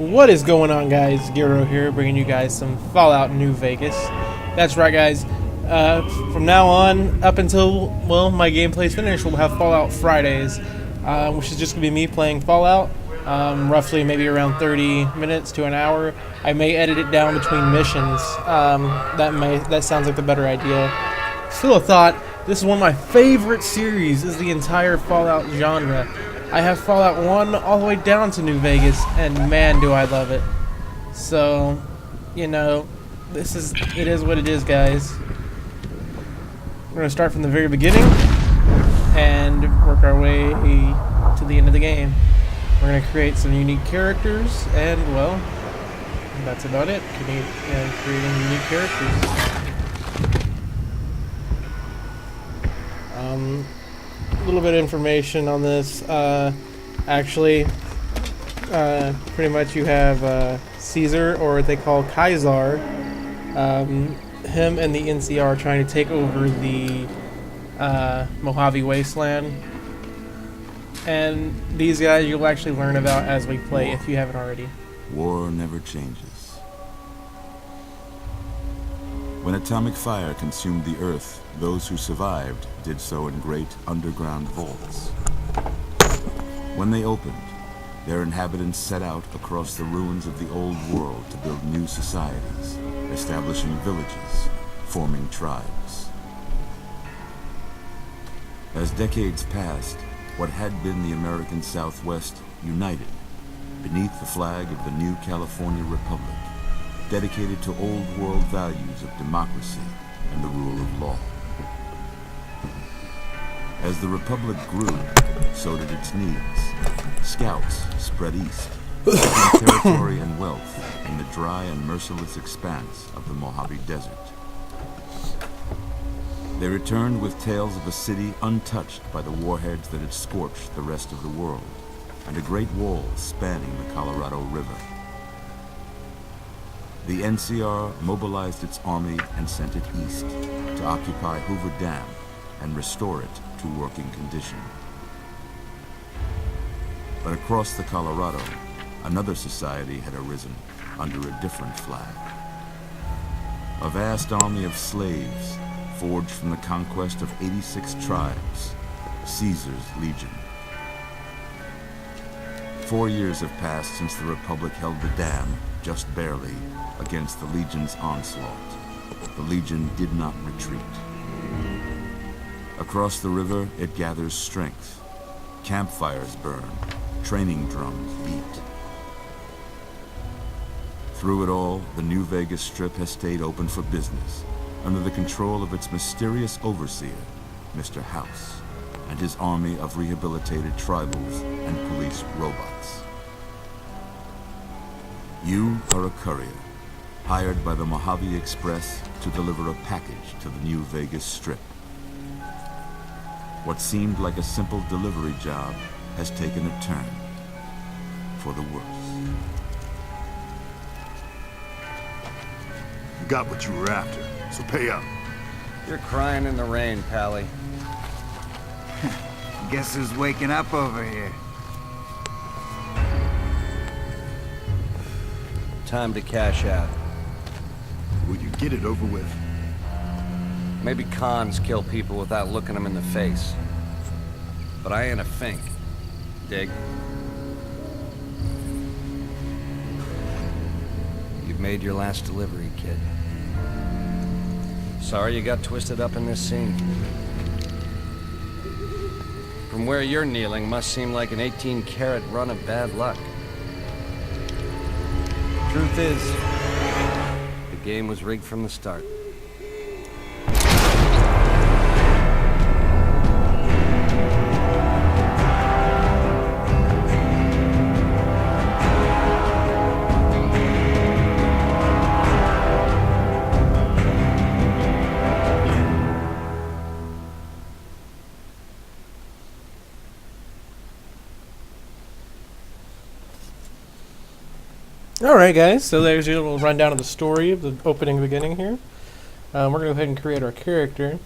What is going on, guys? Giroro here, bringing you guys some Fallout New Vegas. That's right, guys. From now on, up until, well, my gameplay's finished, we'll have Fallout Fridays, which is just going to be me playing Fallout, roughly maybe around 30 minutes to an hour. I may edit it down between missions. That sounds like the better idea. Still a thought, this is one of my favorite series, is the entire Fallout genre. I have Fallout 1 all the way down to New Vegas, and man, do I love it. So, you know, it is what it is, guys. We're going to start from the very beginning and work our way to the end of the game. We're going to create some unique characters, and, well, that's about it. Creating unique characters. A little bit of information on this. Actually, pretty much you have Caesar, or what they call Kaiser. Him and the NCR are trying to take over the Mojave Wasteland. And these guys you'll actually learn about as we play, if you haven't already. War never changes. When atomic fire consumed the earth, those who survived did so in great underground vaults. When they opened, their inhabitants set out across the ruins of the old world to build new societies, establishing villages, forming tribes. As decades passed, what had been the American Southwest united beneath the flag of the new California Republic, dedicated to old world values of democracy and the rule of law. As the Republic grew, so did its needs. Scouts spread east, seeking territory and wealth in the dry and merciless expanse of the Mojave Desert. They returned with tales of a city untouched by the warheads that had scorched the rest of the world, and a great wall spanning the Colorado River. The NCR mobilized its army and sent it east to occupy Hoover Dam and restore it to working condition. But across the Colorado, another society had arisen under a different flag. A vast army of slaves forged from the conquest of 86 tribes, Caesar's Legion. 4 years have passed since the Republic held the dam, just barely, against the Legion's onslaught. The Legion did not retreat. Across the river, it gathers strength. Campfires burn, training drums beat. Through it all, the New Vegas Strip has stayed open for business, under the control of its mysterious overseer, Mr. House, and his army of rehabilitated tribals and police robots. You are a courier, hired by the Mojave Express to deliver a package to the New Vegas Strip. What seemed like a simple delivery job has taken a turn for the worse. You got what you were after, so pay up. You're crying in the rain, Pally. Guess who's waking up over here? Time to cash out. Will you get it over with? Maybe cons kill people without looking them in the face. But I ain't a fink. Dig? You've made your last delivery, kid. Sorry you got twisted up in this scene. From where you're kneeling must seem like an 18-carat run of bad luck. Truth is, the game was rigged from the start. Alright, guys, so there's your little rundown of the story of the opening and beginning here. We're going to go ahead and create our character.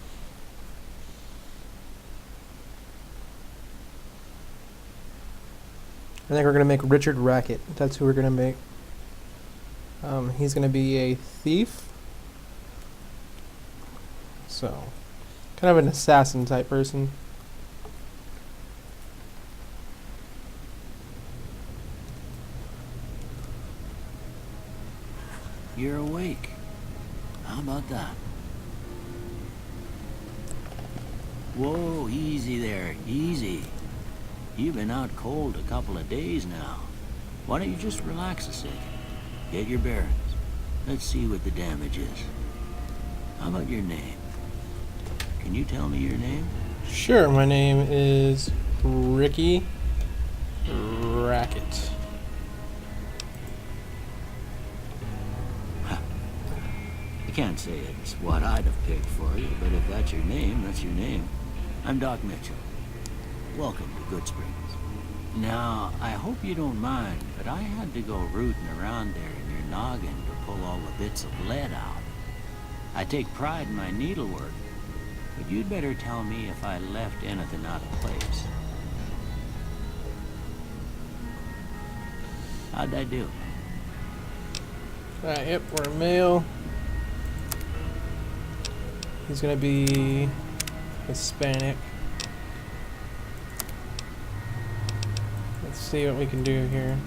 I think we're gonna make Richard Racket. That's who we're gonna make. He's gonna be a thief. So, kind of an assassin type person. You're awake. How about that? Whoa, easy there, easy. You've been out cold a couple of days now. Why don't you just relax a second? Get your bearings. Let's see what the damage is. How about your name? Can you tell me your name? Sure, my name is Ricky Racket. I can't say it's what I'd have picked for you, but if that's your name, that's your name. I'm Doc Mitchell. Welcome to Good Springs. Now, I hope you don't mind, but I had to go rooting around there in your noggin to pull all the bits of lead out. I take pride in my needlework, but you'd better tell me if I left anything out of place. How'd I do? Alright, yep, we're a male. He's gonna be Hispanic. Let's see what we can do here.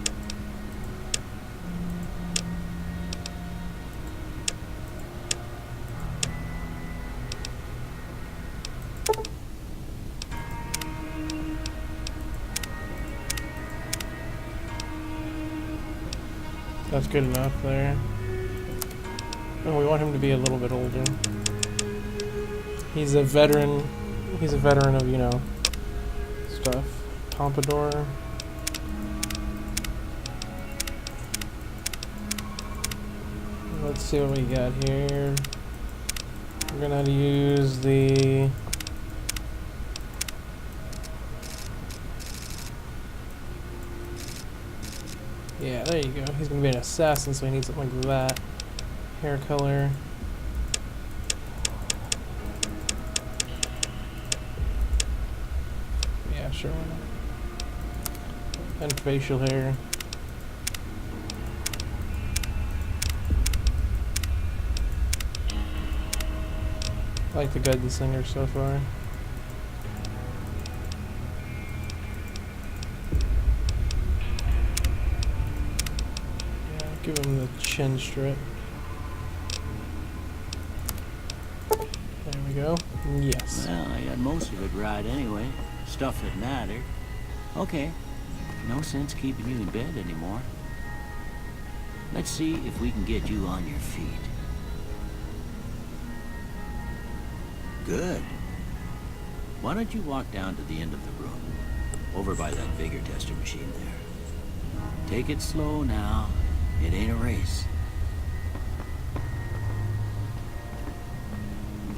That's good enough there. Oh, we want him to be a little bit older. He's a veteran. He's a veteran of, you know, stuff. Pompadour. Let's see what we got here. We're gonna have to use the... Yeah, there you go. He's gonna be an assassin, so he needs something like that. Hair color. Yeah, sure. And facial hair. I like the gunslinger so far. Yeah, give him the chin strip. There we go. Yes. Well, I got most of it right anyway. Stuff that mattered. Okay. No sense keeping you in bed anymore. Let's see if we can get you on your feet. Good. Why don't you walk down to the end of the room, over by that vigor tester machine there. Take it slow now. It ain't a race.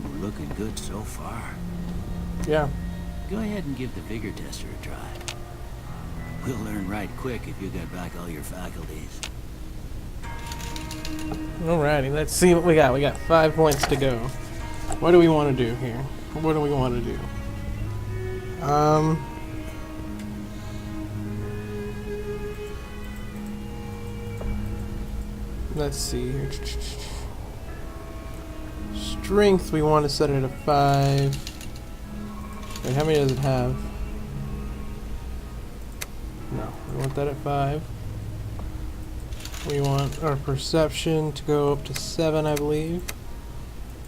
We're looking good so far. Yeah. Go ahead and give the vigor tester a try. We'll learn right quick if you got back all your faculties. Alrighty, let's see what we got. We got 5 points to go. What do we want to do here? What do we want to do? Let's see here. Strength, we want to set it at 5. Wait, how many does it have? No, we want that at 5. We want our perception to go up to 7, I believe.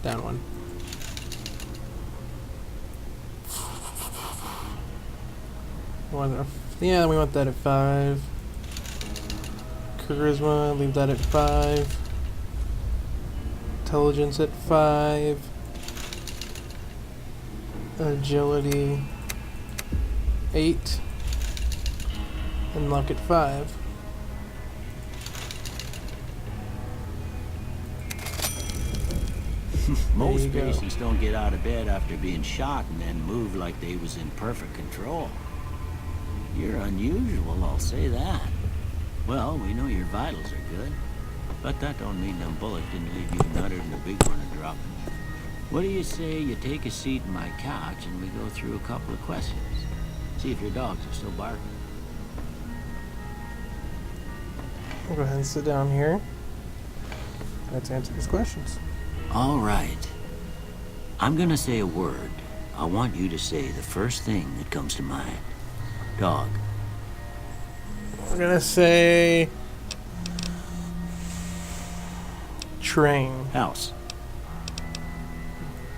Down 1. Yeah, we want that at 5. Charisma, leave that at 5. Intelligence at 5. Agility 8. And luck at 5. Most patients don't get out of bed after being shot and then move like they was in perfect control. You're unusual, I'll say that. Well, we know your vitals are good, but that don't mean them bullet didn't leave you nuttered and a big one a dropping. What do you say you take a seat in my couch and we go through a couple of questions? See if your dogs are still barking. I'll go ahead and sit down here. Let's answer these questions. All right. I'm gonna say a word. I want you to say the first thing that comes to mind. Dog. We're gonna say train. House.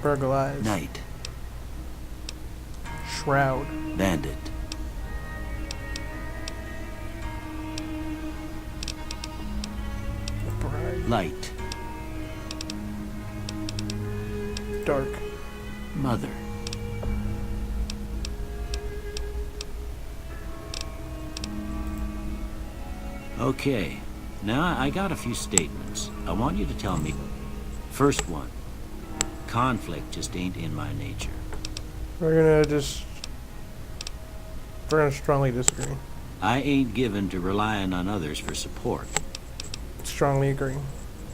Burglarized. Night. Shroud. Bandit. Bride. Light. Dark. Mother. Okay. Now I got a few statements. I want you to tell me. First one. Conflict just ain't in my nature. We're gonna strongly disagree. I ain't given to relying on others for support. Strongly agree.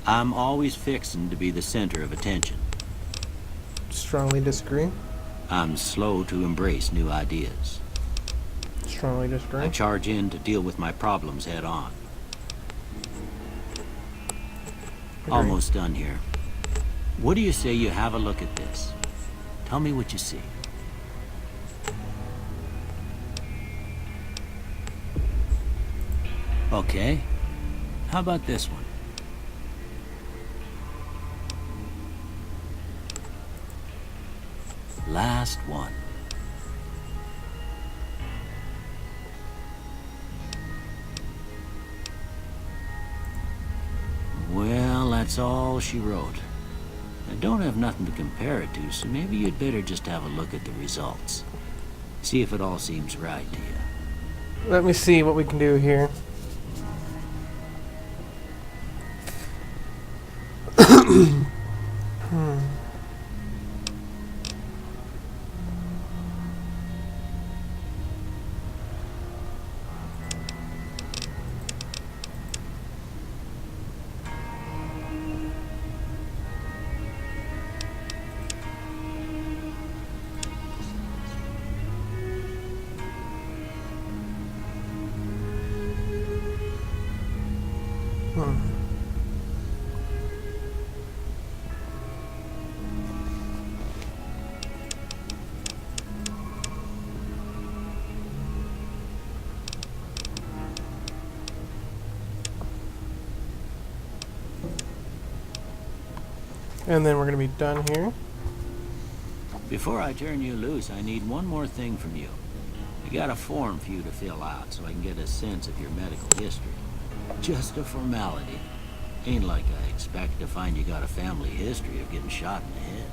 I'm always fixin' to be the center of attention. Strongly disagree. I'm slow to embrace new ideas. Strongly disagree. I charge in to deal with my problems head on. Agree. Almost done here. What do you say you have a look at this? Tell me what you see. Okay. How about this one? Last one. Well, that's all she wrote. I don't have nothing to compare it to, so maybe you'd better just have a look at the results. See if it all seems right to you. Let me see what we can do here. And then we're going to be done here. Before I turn you loose, I need one more thing from you. I got a form for you to fill out so I can get a sense of your medical history. Just a formality. Ain't like I expect to find you got a family history of getting shot in the head.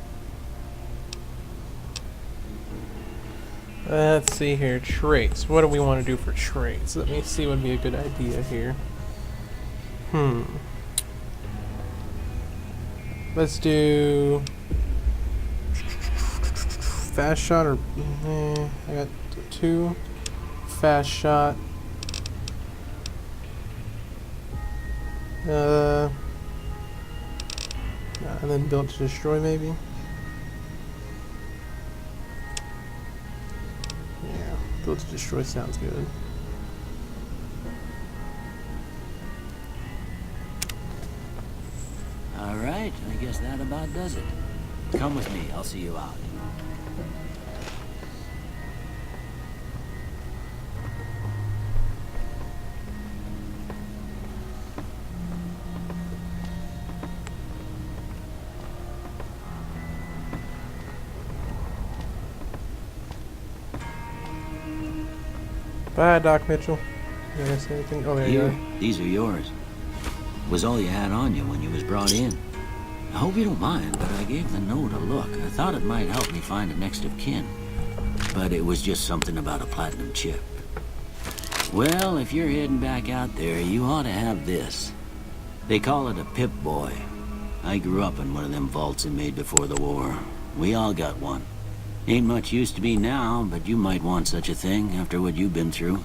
Let's see here. Traits. What do we want to do for traits? Let me see what would be a good idea here. Let's do fast shot or I got 2 fast shot. And then build to destroy maybe. Yeah, build to destroy sounds good. All right, I guess that about does it. Come with me, I'll see you out. Bye, Doc Mitchell. You gonna say anything? Oh, there you Here, are. these are yours. Was all you had on you when you was brought in. I hope you don't mind, but I gave the note a look. I thought it might help me find a next of kin. But it was just something about a platinum chip. Well, if you're heading back out there, you ought to have this. They call it a Pip-Boy. I grew up in one of them vaults they made before the war. We all got one. Ain't much use to me now, but you might want such a thing after what you've been through.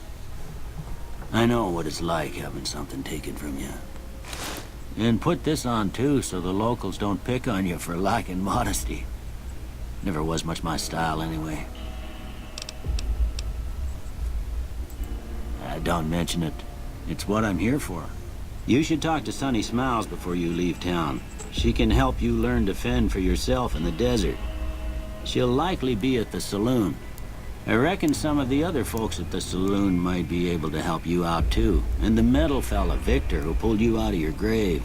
I know what it's like having something taken from you. And put this on too, so the locals don't pick on you for lacking modesty. Never was much my style anyway. Don't mention it. It's what I'm here for. You should talk to Sunny Smiles before you leave town. She can help you learn to fend for yourself in the desert. She'll likely be at the saloon. I reckon some of the other folks at the saloon might be able to help you out too. And the metal fella, Victor, who pulled you out of your grave.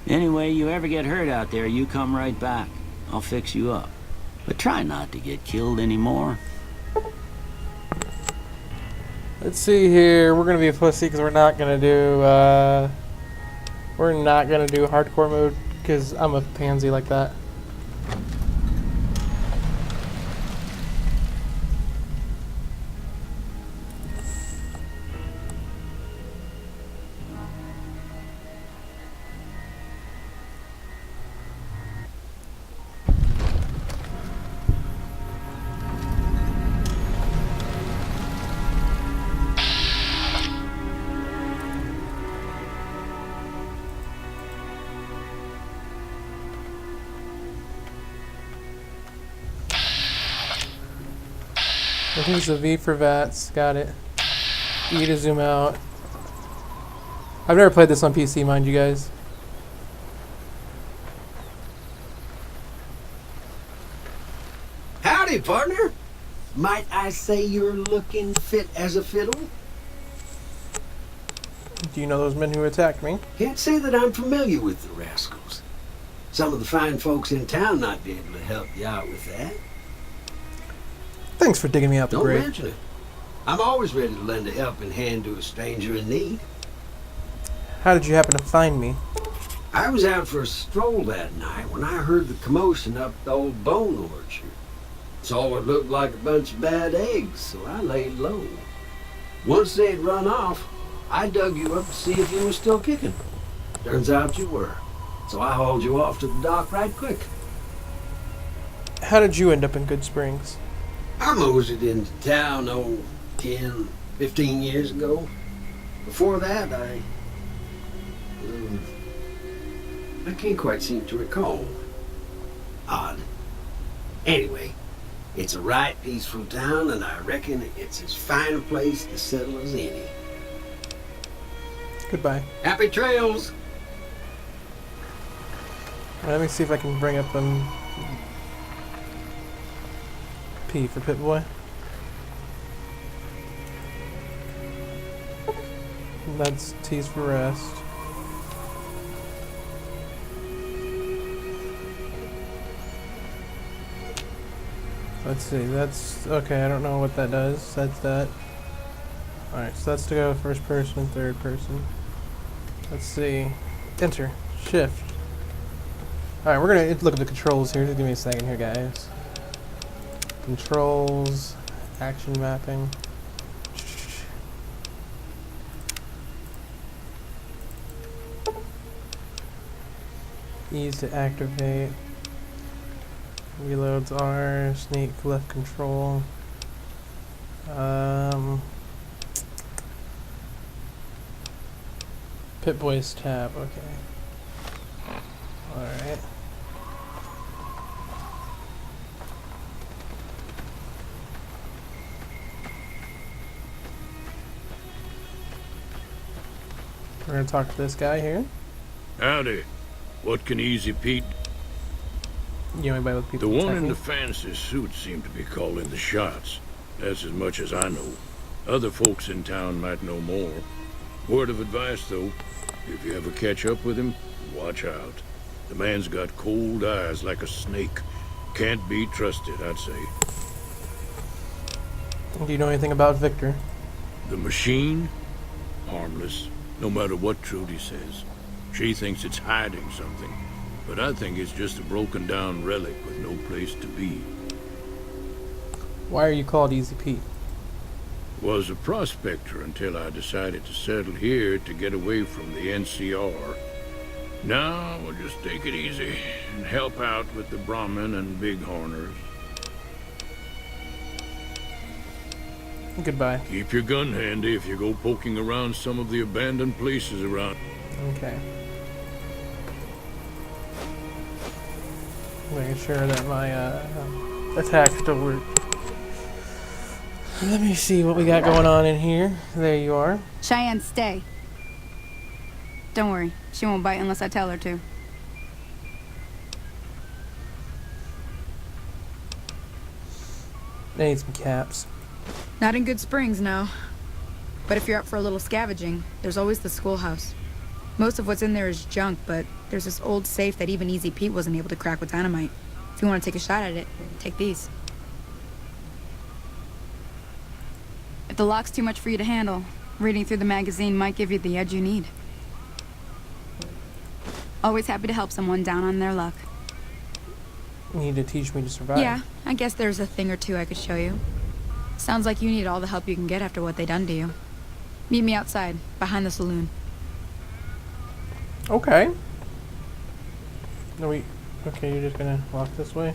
Anyway, you ever get hurt out there, you come right back. I'll fix you up. But try not to get killed anymore. Let's see here. We're gonna be a pussy because we're not gonna do hardcore mode because I'm a pansy like that. I think it's a V for VATS. Got it. E to zoom out. I've never played this on PC, mind you guys. Howdy, partner. Might I say you're looking fit as a fiddle? Do you know those men who attacked me? Can't say that I'm familiar with the rascals. Some of the fine folks in town might be able to help you out with that. Thanks for digging me out the Don't grave. mention it. I'm always ready to lend a helping hand to a stranger in need. How did you happen to find me? I was out for a stroll that night when I heard the commotion up the old bone orchard. Saw what looked like a bunch of bad eggs, so I laid low. Once they'd run off, I dug you up to see if you were still kicking. Turns out you were, so I hauled you off to the dock right quick. How did you end up in Good Springs? I moseyed into town, 10, 15 years ago. Before that, I can't quite seem to recall. Odd. Anyway, it's a right peaceful town, and I reckon it's as fine a place to settle as any. Goodbye. Happy trails! Let me see if I can bring up P for Pip-Boy. That's T's for rest. Let's see, that's okay. I don't know what that does. That's that. Alright, so that's to go first person and third person. Let's see. Enter. Shift. Alright, we're gonna look at the controls here. Just give me a second here, guys. Controls, action mapping. E's to activate. Reloads R, sneak left control. Pip-Boy's tab, okay. Alright. We're gonna talk to this guy here. Howdy. What can Easy Pete? You know anybody with people The one attacking? in the fancy suit seemed to be calling the shots. That's as much as I know. Other folks in town might know more. Word of advice, though, if you ever catch up with him, watch out. The man's got cold eyes like a snake. Can't be trusted, I'd say. Do you know anything about Victor? The machine? Harmless, no matter what Trudy says. She thinks it's hiding something, but I think it's just a broken down relic with no place to be. Why are you called Easy Pete? Was a prospector until I decided to settle here to get away from the NCR. Now we'll just take it easy and help out with the Brahmin and Bighorners. Goodbye. Keep your gun handy if you go poking around some of the abandoned places around. Okay. Making sure that my attack still works. Let me see what we got going on in here. There you are. Cheyenne, stay. Don't worry, she won't bite unless I tell her to. I need some caps. Not in Good Springs, no. But if you're up for a little scavenging, there's always the schoolhouse. Most of what's in there is junk, but there's this old safe that even Easy Pete wasn't able to crack with dynamite. If you want to take a shot at it, take these. If the lock's too much for you to handle, reading through the magazine might give you the edge you need. Always happy to help someone down on their luck. You need to teach me to survive. Yeah, I guess there's a thing or two I could show you. Sounds like you need all the help you can get after what they done to you. Meet me outside, behind the saloon. Okay. No, wait. Okay, you're just gonna walk this way?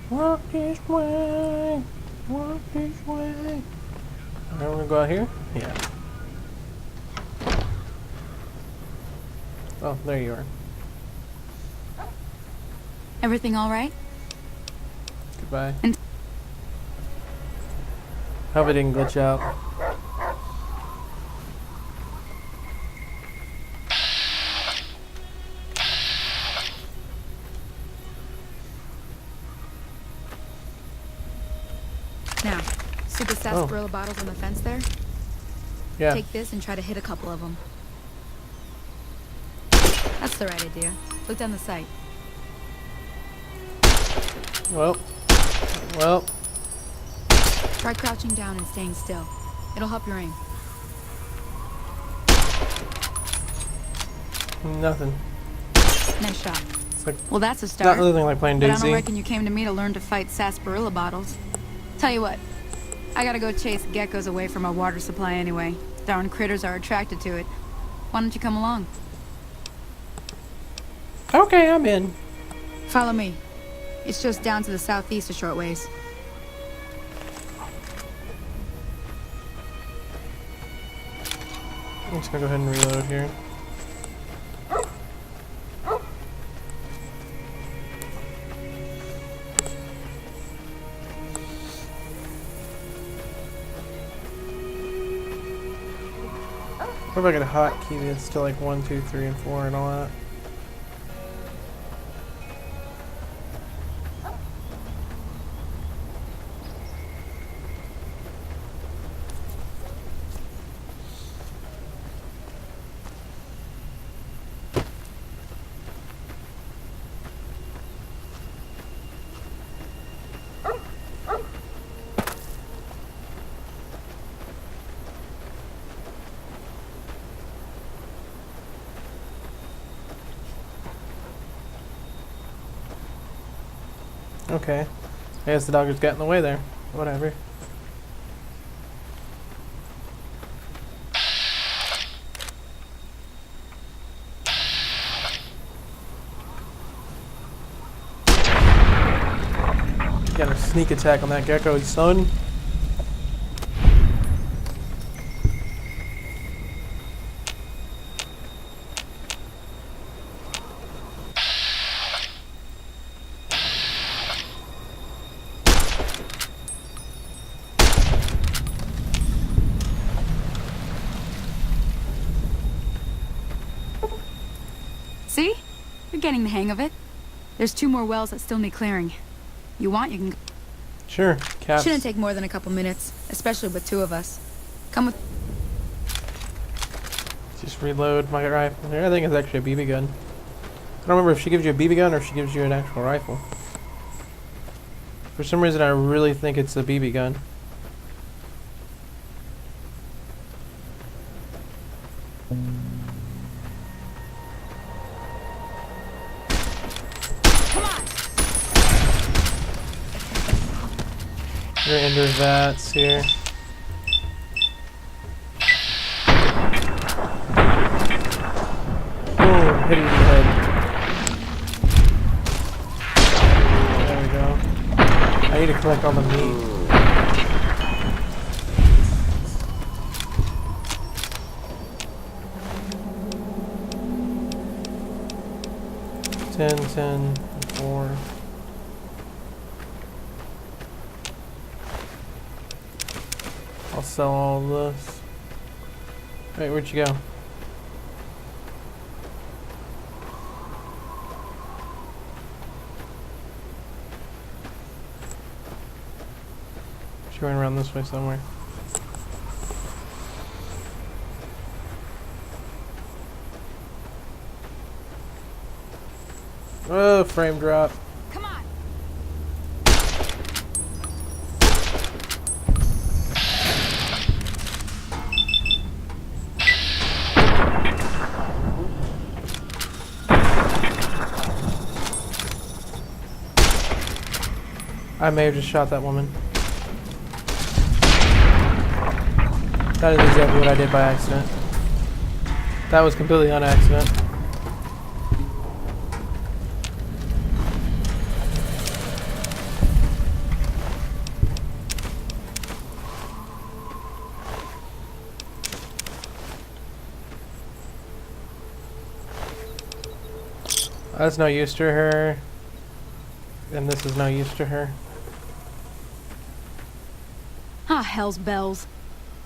Walk this way. Walk this way. Alright, we're gonna go out here? Yeah. Oh, there you are. Everything all right? Goodbye. And hope it didn't glitch out. now, see the sarsaparilla bottles on the fence there? Yeah. Take this and try to hit a couple of them. That's the right idea. Look down the sight. Well. Try crouching down and staying still. It'll help your aim. Nothing. Nice shot. It's like Well, that's a not start. anything like playing But I DayZ. don't reckon you came to me to learn to fight sarsaparilla bottles. Tell you what, I gotta go chase geckos away from our water supply anyway. Darn critters are attracted to it. Why don't you come along? Okay, I'm in. Follow me. It's just down to the southeast a short ways. I'm just gonna go ahead and reload here. What if I get a hotkey that's to like 1, 2, 3, and 4 and all that? Okay. I guess the dog just got in the way there. Whatever. Got a sneak attack on that gecko, son. See? You're getting the hang of it. There's 2 more wells that still need clearing. You want, you can... Sure, caps. Shouldn't take more than a couple minutes, especially with 2 of us. Come with... Just reload my rifle here. I think it's actually a BB gun. I don't remember if she gives you a BB gun or if she gives you an actual rifle. For some reason, I really think it's a BB gun. You're into vats here. Boom, hit it in the head. There we go. I need to collect all the meat. Ten, 4. I'll sell all this. Wait, where'd you go? She went around this way somewhere. Oh, frame drop. Come on. I may have just shot that woman. That is exactly what I did by accident. That was completely on accident. That's no use to her. And this is no use to her. Ah, hell's bells.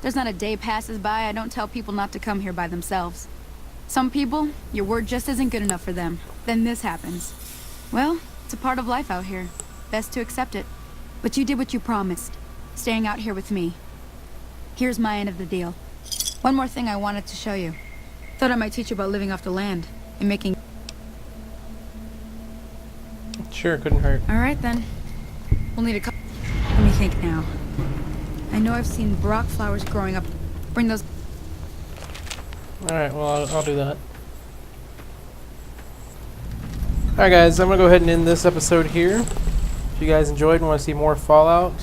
There's not a day passes by I don't tell people not to come here by themselves. Some people, your word just isn't good enough for them. Then this happens. Well, it's a part of life out here. Best to accept it. But you did what you promised. Staying out here with me. Here's my end of the deal. One more thing I wanted to show you. Thought I might teach you about living off the land and making... Sure, couldn't hurt. Alright then. We'll need a couple... Let me think now. I know I've seen Brock flowers growing up. Bring those... Alright, well, I'll do that. Alright guys, I'm going to go ahead and end this episode here. If you guys enjoyed and want to see more Fallout,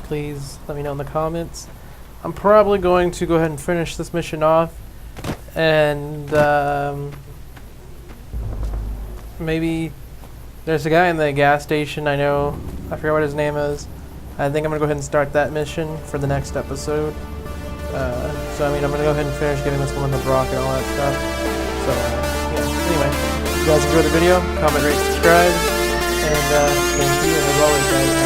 please let me know in the comments. I'm probably going to go ahead and finish this mission off. And, maybe... There's a guy in the gas station, I know. I forget what his name is. I think I'm going to go ahead and start that mission for the next episode. So, I mean, I'm going to go ahead and finish getting this one to Brock and all that stuff. So, yeah. Anyway, if you guys enjoyed the video, comment, rate, subscribe. And, thank you. And as always, guys,